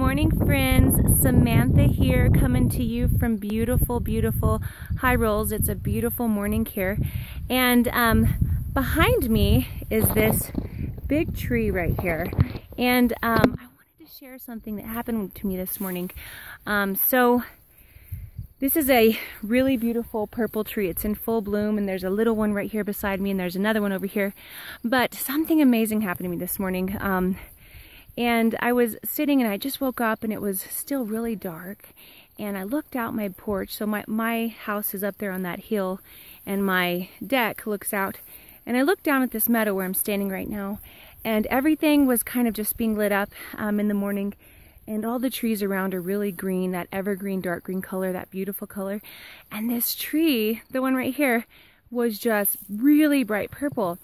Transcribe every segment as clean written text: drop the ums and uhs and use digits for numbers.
morning, friends. Samantha here, coming to you from beautiful, beautiful High Rolls. It's a beautiful morning here. And behind me is this big tree right here. And I wanted to share something that happened to me this morning. So this is a really beautiful purple tree. It's in full bloom, and there's a little one right here beside me, and there's another one over here. But something amazing happened to me this morning. And I was sitting, and I just woke up, and it was still really dark. And I looked out my porch. So my house is up there on that hill, and my deck looks out. And I looked down at this meadow where I'm standing right now, and everything was kind of just being lit up in the morning. And all the trees around are really green, that evergreen dark green color, that beautiful color. And this tree, the one right here, was just really bright purple.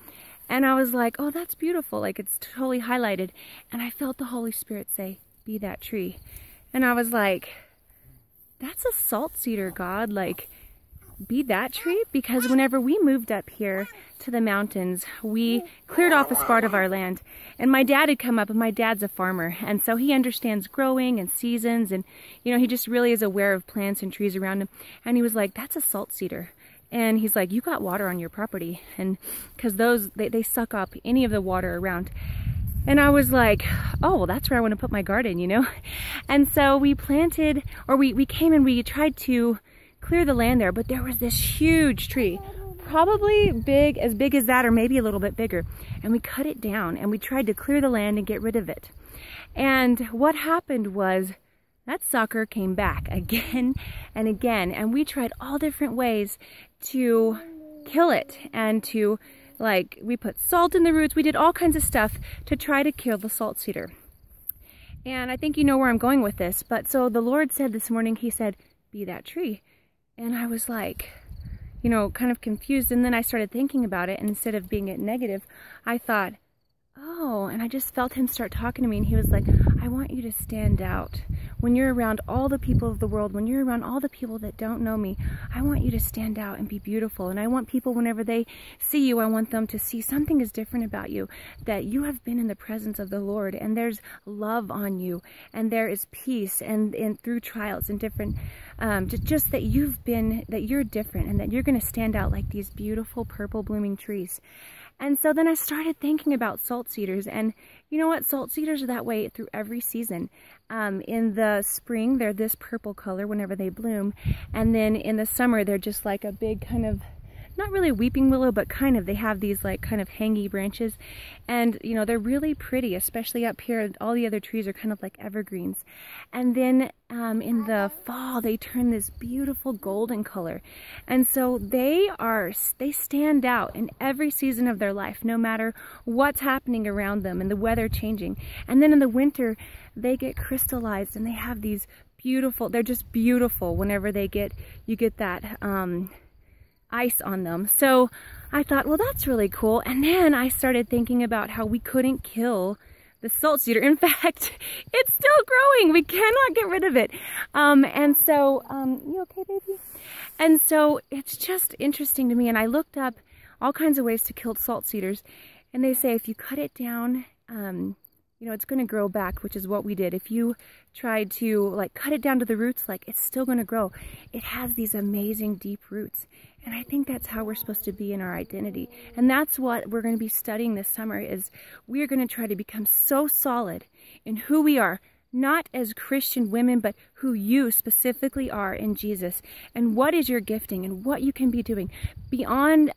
And I was like, oh, that's beautiful. Like, it's totally highlighted. And I felt the Holy Spirit say, be that tree. And I was like, that's a salt cedar, God. Like, be that tree? Because whenever we moved up here to the mountains, we cleared off a part of our land. And my dad had come up, and my dad's a farmer. And so he understands growing and seasons. And, you know, he just really is aware of plants and trees around him. And he was like, that's a salt cedar. And he's like, you got water on your property. And because those, they suck up any of the water around. And I was like, oh, well, that's where I want to put my garden, you know? And so we planted, or we came and we tried to clear the land there, but there was this huge tree, probably as big as that, or maybe a little bit bigger. And we cut it down, and we tried to clear the land and get rid of it. And what happened was, that sucker came back again and again, and we tried all different ways to kill it, and to, like, we put salt in the roots, we did all kinds of stuff to try to kill the salt cedar. And I think you know where I'm going with this, but so the Lord said this morning, he said, be that tree. And I was like, you know, kind of confused, and then I started thinking about it, and instead of being negative, I thought, oh, and I just felt him start talking to me, and he was like, I want you to stand out. When you're around all the people of the world, when you're around all the people that don't know me, I want you to stand out and be beautiful. And I want people, whenever they see you, I want them to see something is different about you, that you have been in the presence of the Lord, and there's love on you, and there is peace, and through trials and different, just that that you're different, and that you're going to stand out like these beautiful purple blooming trees. And so then I started thinking about salt cedars, and you know what? Salt cedars are that way through every season. In the spring, they're this purple color whenever they bloom, and then in the summer, they're just like a big kind of, not really weeping willow, but kind of, they have these like kind of hangy branches, and you know, they're really pretty, especially up here. All the other trees are kind of like evergreens. And then in the fall, they turn this beautiful golden color. And so they stand out in every season of their life, no matter what's happening around them and the weather changing. And then in the winter, they get crystallized, and they have these beautiful, they're just beautiful whenever you get that ice on them. So I thought, well, that's really cool. And then I started thinking about how we couldn't kill the salt cedar. In fact, it's still growing. We cannot get rid of it. And so, you okay, baby? And so it's just interesting to me. And I looked up all kinds of ways to kill salt cedars. And they say if you cut it down, you know, it's going to grow back, which is what we did. If you tried to like cut it down to the roots, like, it's still going to grow. It has these amazing deep roots. And I think that's how we're supposed to be in our identity. And that's what we're going to be studying this summer, is we are going to try to become so solid in who we are, not as Christian women, but who you specifically are in Jesus, and what is your gifting and what you can be doing beyond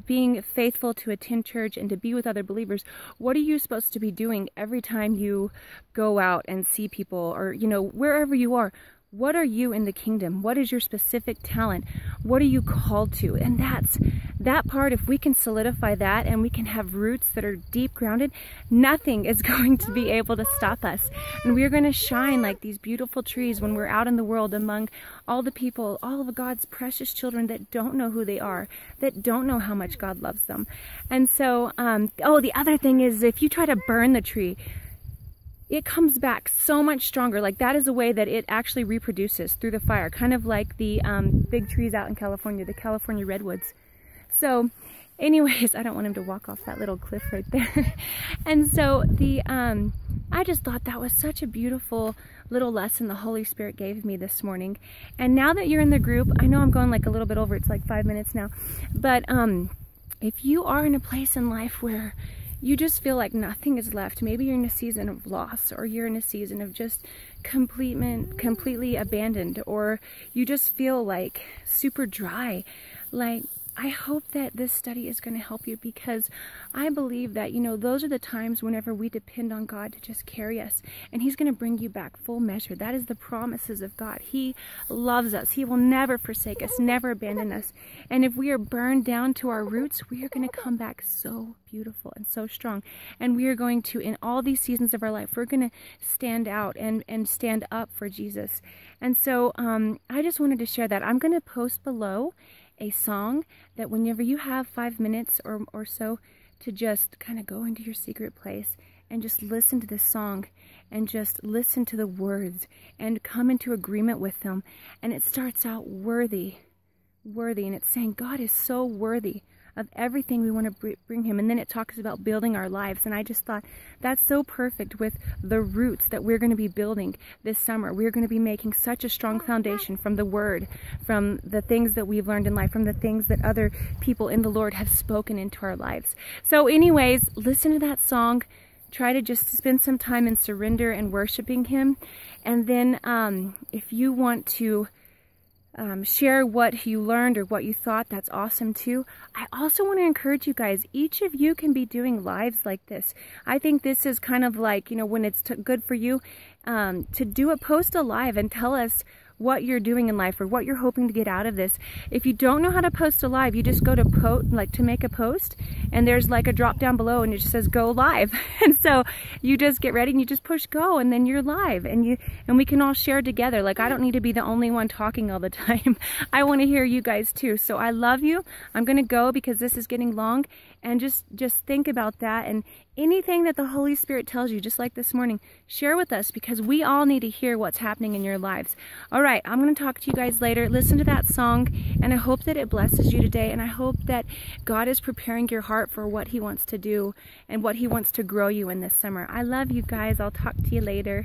being faithful to attend church and to be with other believers. What are you supposed to be doing every time you go out and see people, or, you know, wherever you are? What are you in the kingdom? What is your specific talent? What are you called to? And that part, if we can solidify that, and we can have roots that are deep grounded, nothing is going to be able to stop us. And we are going to shine like these beautiful trees when we're out in the world among all the people, all of God's precious children that don't know who they are, that don't know how much God loves them. And so, oh, the other thing is, if you try to burn the tree, it comes back so much stronger. Like, that is a way that it actually reproduces through the fire, kind of like the big trees out in California, the California redwoods. So anyways, I don't want him to walk off that little cliff right there. And so I just thought that was such a beautiful little lesson the Holy Spirit gave me this morning. And now that you're in the group, I know I'm going like a little bit over, it's like 5 minutes now, but if you are in a place in life where you just feel like nothing is left, maybe you're in a season of loss, or you're in a season of just completely abandoned, or you just feel like super dry, like, I hope that this study is going to help you, because I believe that, you know, those are the times whenever we depend on God to just carry us, and He's going to bring you back full measure. That is the promises of God. He loves us. He will never forsake us, never abandon us. And if we are burned down to our roots, we are going to come back so beautiful and so strong. And we are going to, in all these seasons of our life, we're going to stand out and stand up for Jesus. And so I just wanted to share that. I'm going to post below a song that whenever you have 5 minutes or so to just kind of go into your secret place and just listen to this song and just listen to the words and come into agreement with them. And it starts out worthy, and it's saying God is so worthy of everything we want to bring Him. And then it talks about building our lives. And I just thought that's so perfect with the roots that we're going to be building this summer. We're going to be making such a strong foundation from the Word, from the things that we've learned in life, from the things that other people in the Lord have spoken into our lives. So anyways, listen to that song. Try to just spend some time in surrender and worshiping Him. And then if you want to share what you learned or what you thought, that's awesome too. I also want to encourage you guys, each of you can be doing lives like this. I think this is kind of like, you know, when it's good for you to post a live and tell us what you're doing in life or what you're hoping to get out of this. If you don't know how to post a live, you just go to to make a post, and there's like a drop down below and it just says go live. And so you just get ready and you just push go, and then you're live, and we can all share together. Like, I don't need to be the only one talking all the time. I want to hear you guys too. So I love you. I'm going to go because this is getting long, and just think about that, and anything that the Holy Spirit tells you, just like this morning, share with us, because we all need to hear what's happening in your lives. All right, I'm going to talk to you guys later. Listen to that song, and I hope that it blesses you today, and I hope that God is preparing your heart for what He wants to do and what He wants to grow you in this summer. I love you guys. I'll talk to you later.